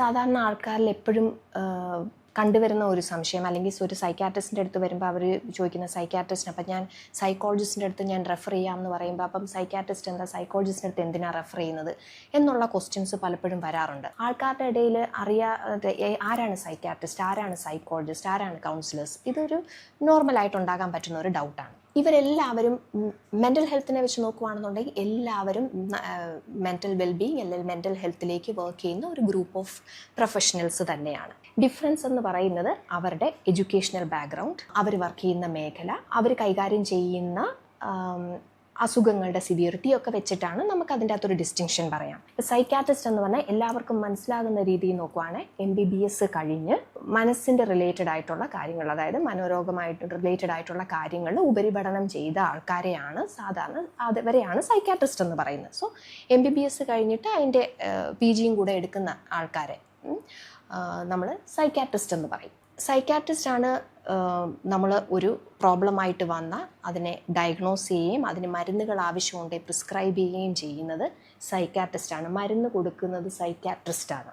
സാധാരണ ആൾക്കാരിൽ എപ്പോഴും കണ്ടുവരുന്ന ഒരു സംശയം, അല്ലെങ്കിൽ ഒരു സൈക്കാട്രിസ്റ്റിൻ്റെ അടുത്ത് വരുമ്പോൾ അവർ ചോദിക്കുന്ന സൈക്കാട്രിസ്റ്റിന്, അപ്പം ഞാൻ സൈക്കോളജിസ്റ്റിൻ്റെ അടുത്ത് ഞാൻ റെഫർ ചെയ്യാമെന്ന് പറയുമ്പോൾ അപ്പം സൈക്കാട്രിസ്റ്റ് എന്താ, സൈക്കോളജിസ്റ്റിൻ്റെ അടുത്ത് എന്തിനാണ് റെഫർ ചെയ്യുന്നത് എന്നുള്ള ക്വസ്റ്റ്യൻസ് പലപ്പോഴും വരാറുണ്ട്. ആൾക്കാരുടെ ഇടയിൽ അറിയാതെ ആരാണ് സൈക്കാട്രിസ്റ്റ്, ആരാണ് സൈക്കോളജിസ്റ്റ്, ആരാണ് കൗൺസിലേഴ്സ്, ഇതൊരു നോർമലായിട്ടുണ്ടാകാൻ പറ്റുന്ന ഒരു ഡൗട്ടാണ്. ഇവരെല്ലാവരും മെൻ്റൽ ഹെൽത്തിനെ വെച്ച് നോക്കുകയാണെന്നുണ്ടെങ്കിൽ എല്ലാവരും മെൻ്റൽ വെൽബീയിങ് അല്ലെങ്കിൽ മെൻ്റൽ ഹെൽത്തിലേക്ക് വർക്ക് ചെയ്യുന്ന ഒരു ഗ്രൂപ്പ് ഓഫ് പ്രൊഫഷണൽസ് തന്നെയാണ്. ഡിഫറൻസ് എന്ന് പറയുന്നത് അവരുടെ എഡ്യൂക്കേഷണൽ ബാക്ക്ഗ്രൗണ്ട്, അവർ വർക്ക് ചെയ്യുന്ന മേഖല, അവർ കൈകാര്യം ചെയ്യുന്ന അസുഖങ്ങളുടെ സിവിയറിറ്റി ഒക്കെ വെച്ചിട്ടാണ് നമുക്ക് അതിൻ്റെ അകത്തൊരു ഡിസ്റ്റിങ്ഷൻ പറയാം. സൈക്കാട്രിസ്റ്റ് എന്ന് പറഞ്ഞാൽ എല്ലാവർക്കും മനസ്സിലാകുന്ന രീതിയിൽ നോക്കുവാണെങ്കിൽ MBBS കഴിഞ്ഞ് മനസ്സിൻ്റെ റിലേറ്റഡ് ആയിട്ടുള്ള കാര്യങ്ങൾ, അതായത് മനോരോഗമായിട്ട് റിലേറ്റഡ് ആയിട്ടുള്ള കാര്യങ്ങളിൽ ഉപരിപഠനം ചെയ്ത ആൾക്കാരെയാണ് സാധാരണ അതുവരെയാണ് സൈക്കാട്രിസ്റ്റ് എന്ന് പറയുന്നത്. സോ MBBS കഴിഞ്ഞിട്ട് അതിൻ്റെ PG കൂടെ എടുക്കുന്ന ആൾക്കാരെ നമ്മൾ സൈക്കാട്രിസ്റ്റ് എന്ന് പറയും. സൈക്കാട്രിസ്റ്റ് ആണ് നമ്മൾ ഒരു പ്രോബ്ലമായിട്ട് വന്നാൽ അതിനെ ഡയഗ്നോസ് ചെയ്യുകയും അതിന് മരുന്നുകൾ ആവശ്യമുണ്ടെങ്കിൽ പ്രിസ്ക്രൈബ് ചെയ്യുകയും ചെയ്യുന്നത് സൈക്കാട്രിസ്റ്റാണ്. മരുന്ന് കൊടുക്കുന്നത് സൈക്കാട്രിസ്റ്റാണ്.